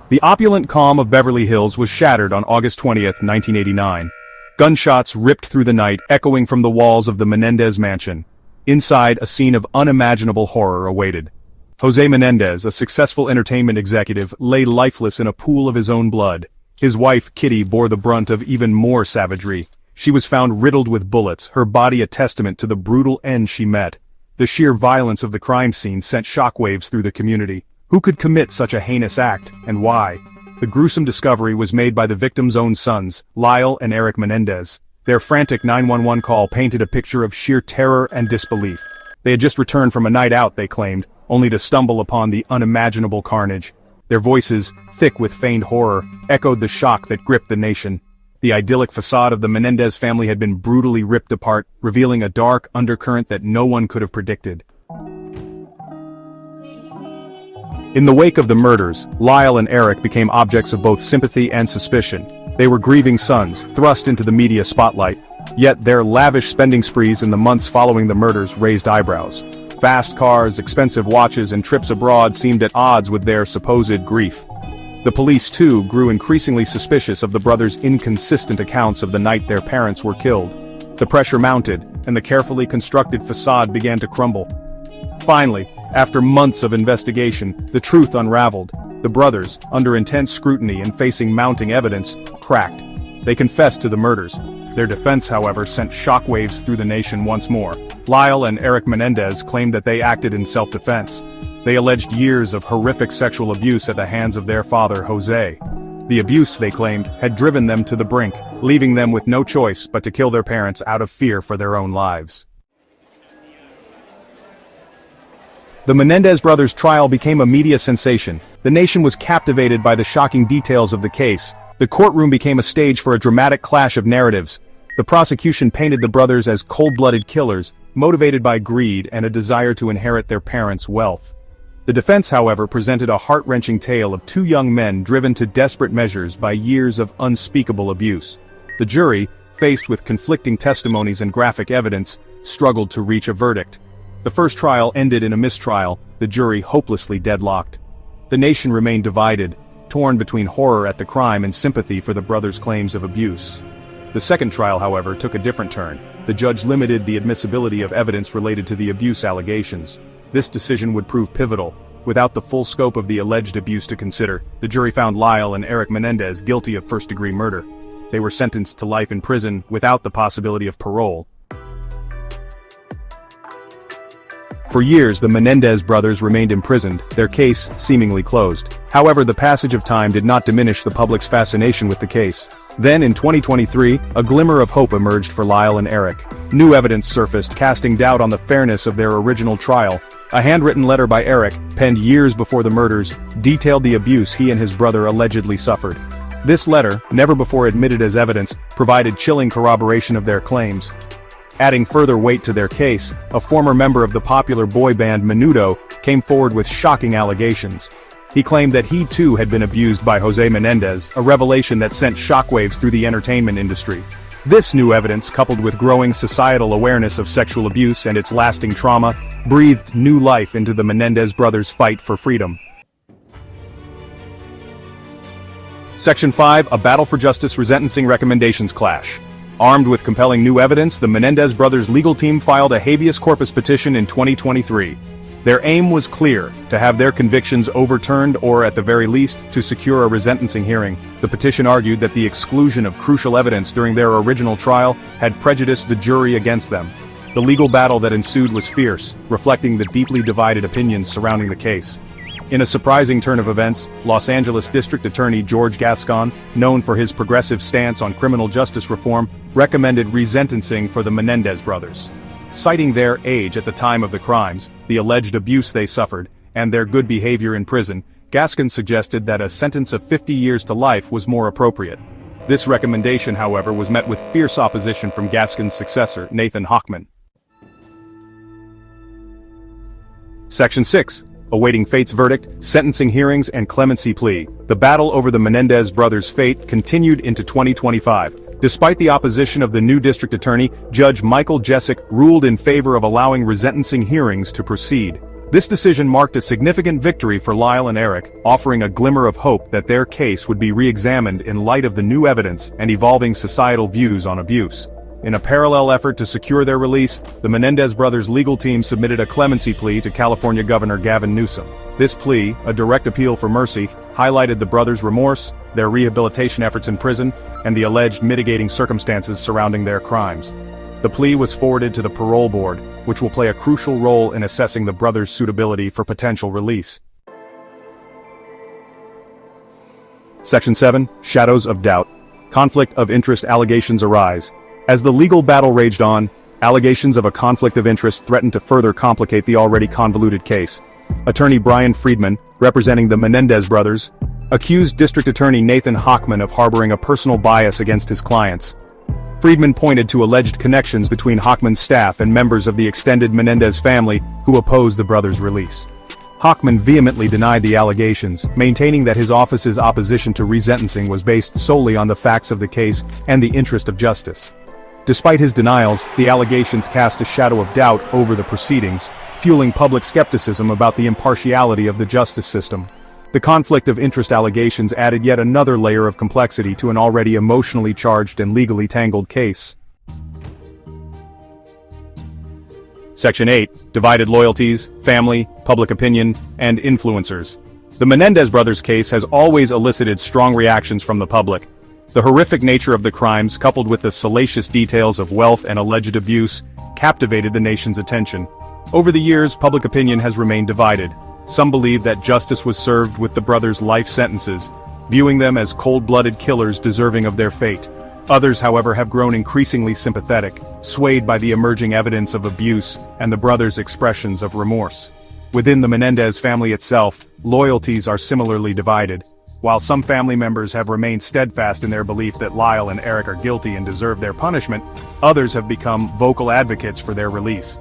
The opulent calm of Beverly Hills was shattered on August 20, 1989. Gunshots ripped through the night, echoing from the walls of the Menendez mansion. Inside, a scene of unimaginable horror awaited. Jose Menendez, a successful entertainment executive, lay lifeless in a pool of his own blood. His wife, Kitty, bore the brunt of even more savagery. She was found riddled with bullets, her body a testament to the brutal end she met. The sheer violence of the crime scene sent shockwaves through the community. Who could commit such a heinous act, and why? The gruesome discovery was made by the victims' own sons, Lyle and Eric Menendez. Their frantic 911 call painted a picture of sheer terror and disbelief. They had just returned from a night out, they claimed, only to stumble upon the unimaginable carnage. Their voices, thick with feigned horror, echoed the shock that gripped the nation. The idyllic facade of the Menendez family had been brutally ripped apart, revealing a dark undercurrent that no one could have predicted. In the wake of the murders, Lyle and Eric became objects of both sympathy and suspicion. They were grieving sons, thrust into the media spotlight. Yet their lavish spending sprees in the months following the murders raised eyebrows. Fast cars, expensive watches, and trips abroad seemed at odds with their supposed grief. The police, too, grew increasingly suspicious of the brothers' inconsistent accounts of the night their parents were killed. The pressure mounted, and the carefully constructed facade began to crumble. Finally, after months of investigation, the truth unraveled. The brothers, under intense scrutiny and facing mounting evidence, cracked. They confessed to the murders. Their defense, however, sent shockwaves through the nation once more. Lyle and Eric Menendez claimed that they acted in self-defense. They alleged years of horrific sexual abuse at the hands of their father, Jose. The abuse, they claimed, had driven them to the brink, leaving them with no choice but to kill their parents out of fear for their own lives. The Menendez brothers' trial became a media sensation. The nation was captivated by the shocking details of the case. The courtroom became a stage for a dramatic clash of narratives. The prosecution painted the brothers as cold-blooded killers, motivated by greed and a desire to inherit their parents' wealth. The defense, however, presented a heart-wrenching tale of two young men driven to desperate measures by years of unspeakable abuse. The jury, faced with conflicting testimonies and graphic evidence, struggled to reach a verdict. The first trial ended in a mistrial, the jury hopelessly deadlocked. The nation remained divided, torn between horror at the crime and sympathy for the brothers' claims of abuse. The second trial, however, took a different turn. The judge limited the admissibility of evidence related to the abuse allegations. This decision would prove pivotal. Without the full scope of the alleged abuse to consider, the jury found Lyle and Eric Menendez guilty of first-degree murder. They were sentenced to life in prison without the possibility of parole. For years, the Menendez brothers remained imprisoned, their case seemingly closed. However, the passage of time did not diminish the public's fascination with the case. Then, in 2023, a glimmer of hope emerged for Lyle and Eric. New evidence surfaced, casting doubt on the fairness of their original trial. A handwritten letter by Eric, penned years before the murders, detailed the abuse he and his brother allegedly suffered. This letter, never before admitted as evidence, provided chilling corroboration of their claims. Adding further weight to their case, a former member of the popular boy band Menudo came forward with shocking allegations. He claimed that he too had been abused by Jose Menendez, a revelation that sent shockwaves through the entertainment industry. This new evidence, coupled with growing societal awareness of sexual abuse and its lasting trauma, breathed new life into the Menendez brothers' fight for freedom. Section 5, A Battle for Justice Resentencing Recommendations Clash. Armed with compelling new evidence, the Menendez brothers' legal team filed a habeas corpus petition in 2023. Their aim was clear, to have their convictions overturned or, at the very least, to secure a resentencing hearing. The petition argued that the exclusion of crucial evidence during their original trial had prejudiced the jury against them. The legal battle that ensued was fierce, reflecting the deeply divided opinions surrounding the case. In a surprising turn of events, Los Angeles District Attorney George Gascon, known for his progressive stance on criminal justice reform, recommended resentencing for the Menendez brothers. Citing their age at the time of the crimes, the alleged abuse they suffered, and their good behavior in prison, Gascon suggested that a sentence of 50 years to life was more appropriate. This recommendation, however, was met with fierce opposition from Gascon's successor, Nathan Hochman. Section 6. Awaiting fate's verdict, sentencing hearings and clemency plea. The battle over the Menendez brothers' fate continued into 2025. Despite the opposition of the new district attorney, Judge Michael Jessic ruled in favor of allowing resentencing hearings to proceed. This decision marked a significant victory for Lyle and Eric, offering a glimmer of hope that their case would be re-examined in light of the new evidence and evolving societal views on abuse. In a parallel effort to secure their release, the Menendez brothers' legal team submitted a clemency plea to California Governor Gavin Newsom. This plea, a direct appeal for mercy, highlighted the brothers' remorse, their rehabilitation efforts in prison, and the alleged mitigating circumstances surrounding their crimes. The plea was forwarded to the parole board, which will play a crucial role in assessing the brothers' suitability for potential release. Section 7. Shadows of Doubt. Conflict of interest allegations arise. As the legal battle raged on, allegations of a conflict of interest threatened to further complicate the already convoluted case. Attorney Brian Friedman, representing the Menendez brothers, accused District Attorney Nathan Hochman of harboring a personal bias against his clients. Friedman pointed to alleged connections between Hochman's staff and members of the extended Menendez family who opposed the brothers' release. Hochman vehemently denied the allegations, maintaining that his office's opposition to resentencing was based solely on the facts of the case and the interest of justice. Despite his denials, the allegations cast a shadow of doubt over the proceedings, fueling public skepticism about the impartiality of the justice system. The conflict of interest allegations added yet another layer of complexity to an already emotionally charged and legally tangled case. Section 8. Divided loyalties, family, public opinion, and influencers. The Menendez brothers' case has always elicited strong reactions from the public. The horrific nature of the crimes, coupled with the salacious details of wealth and alleged abuse, captivated the nation's attention. Over the years, public opinion has remained divided. Some believe that justice was served with the brothers' life sentences, viewing them as cold-blooded killers deserving of their fate. Others, however, have grown increasingly sympathetic, swayed by the emerging evidence of abuse and the brothers' expressions of remorse. Within the Menendez family itself, loyalties are similarly divided. While some family members have remained steadfast in their belief that Lyle and Eric are guilty and deserve their punishment, others have become vocal advocates for their release.